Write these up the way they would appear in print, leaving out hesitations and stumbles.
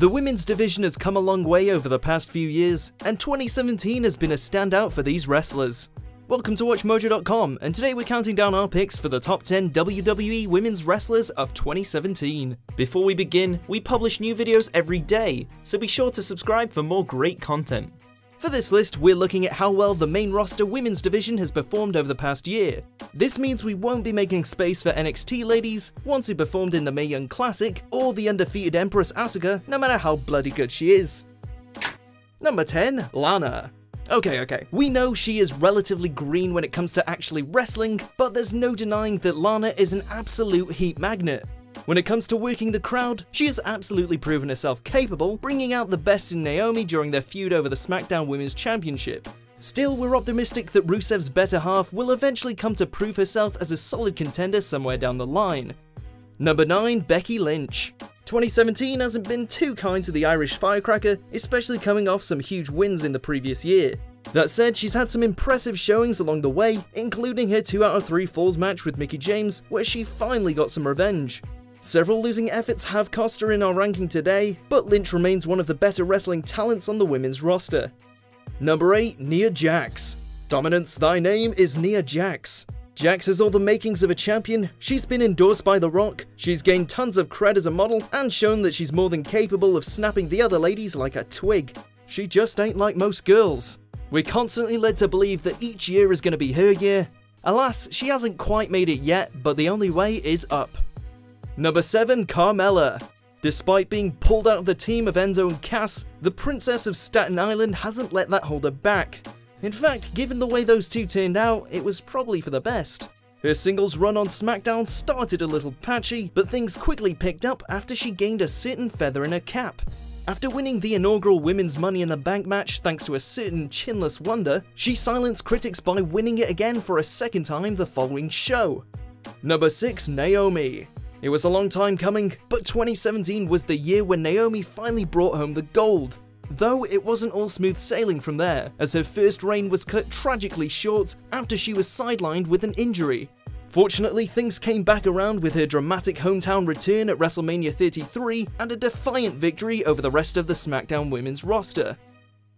The women's division has come a long way over the past few years, and 2017 has been a standout for these wrestlers. Welcome to WatchMojo.com, and today we're counting down our picks for the top 10 WWE women's wrestlers of 2017. Before we begin, we publish new videos every day, so be sure to subscribe for more great content. For this list, we're looking at how well the main roster women's division has performed over the past year. This means we won't be making space for NXT ladies, ones who performed in the Mae Young Classic, or the undefeated Empress Asuka, no matter how bloody good she is. Number 10, Lana. Okay, we know she is relatively green when it comes to actually wrestling, but there's no denying that Lana is an absolute heat magnet. When it comes to working the crowd, she has absolutely proven herself capable, bringing out the best in Naomi during their feud over the SmackDown Women's Championship. Still, we're optimistic that Rusev's better half will eventually come to prove herself as a solid contender somewhere down the line. Number 9, Becky Lynch. 2017 hasn't been too kind to the Irish Firecracker, especially coming off some huge wins in the previous year. That said, she's had some impressive showings along the way, including her 2 out of 3 Falls match with Mickie James, where she finally got some revenge. Several losing efforts have cost her in our ranking today, but Lynch remains one of the better wrestling talents on the women's roster. Number 8, Nia Jax. Dominance, thy name is Nia Jax. Jax has all the makings of a champion, she's been endorsed by The Rock, she's gained tons of cred as a model, and shown that she's more than capable of snapping the other ladies like a twig. She just ain't like most girls. We're constantly led to believe that each year is going to be her year. Alas, she hasn't quite made it yet, but the only way is up. Number 7, Carmella. Despite being pulled out of the team of Enzo and Cass, the Princess of Staten Island hasn't let that hold her back. In fact, given the way those two turned out, it was probably for the best. Her singles run on SmackDown started a little patchy, but things quickly picked up after she gained a certain feather in her cap. After winning the inaugural Women's Money in the Bank match thanks to a certain chinless wonder, she silenced critics by winning it again for a second time the following show. Number 6, Naomi. It was a long time coming, but 2017 was the year when Naomi finally brought home the gold. Though it wasn't all smooth sailing from there, as her first reign was cut tragically short after she was sidelined with an injury. Fortunately, things came back around with her dramatic hometown return at WrestleMania 33 and a defiant victory over the rest of the SmackDown women's roster.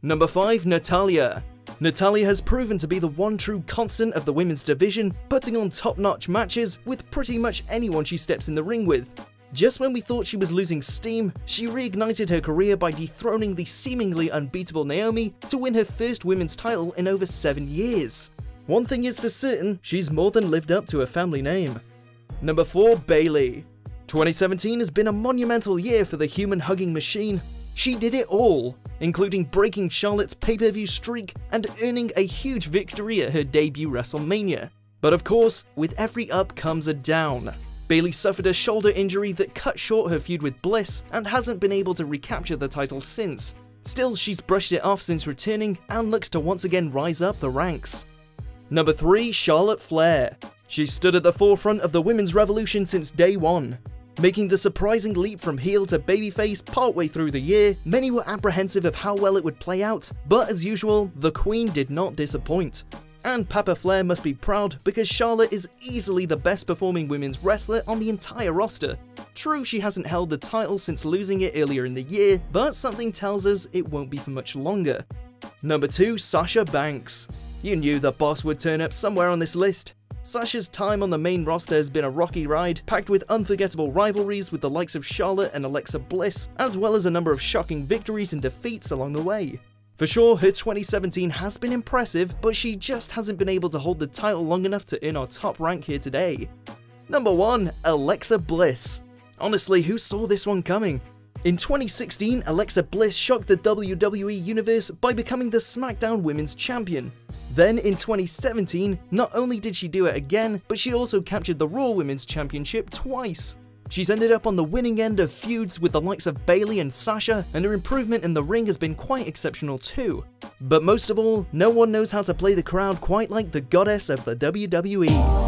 Number 5, Natalya. Natalya has proven to be the one true constant of the women's division, putting on top-notch matches with pretty much anyone she steps in the ring with. Just when we thought she was losing steam, she reignited her career by dethroning the seemingly unbeatable Naomi to win her first women's title in over 7 years. One thing is for certain, she's more than lived up to her family name. Number 4, Bayley. 2017 has been a monumental year for the human-hugging machine. She did it all, including breaking Charlotte's pay-per-view streak and earning a huge victory at her debut WrestleMania. But of course, with every up comes a down. Bayley suffered a shoulder injury that cut short her feud with Bliss and hasn't been able to recapture the title since. Still, she's brushed it off since returning and looks to once again rise up the ranks. Number 3, Charlotte Flair. She stood at the forefront of the women's revolution since day one. Making the surprising leap from heel to babyface partway through the year, many were apprehensive of how well it would play out, but as usual, the Queen did not disappoint. And Papa Flair must be proud because Charlotte is easily the best performing women's wrestler on the entire roster. True, she hasn't held the title since losing it earlier in the year, but something tells us it won't be for much longer. Number 2, Sasha Banks. You knew the boss would turn up somewhere on this list. Sasha's time on the main roster has been a rocky ride, packed with unforgettable rivalries with the likes of Charlotte and Alexa Bliss, as well as a number of shocking victories and defeats along the way. For sure, her 2017 has been impressive, but she just hasn't been able to hold the title long enough to earn our top rank here today. Number 1, Alexa Bliss. Honestly, who saw this one coming? In 2016, Alexa Bliss shocked the WWE Universe by becoming the SmackDown Women's Champion. Then in 2017, not only did she do it again, but she also captured the Raw Women's Championship twice. She's ended up on the winning end of feuds with the likes of Bayley and Sasha, and her improvement in the ring has been quite exceptional too. But most of all, no one knows how to play the crowd quite like the goddess of the WWE.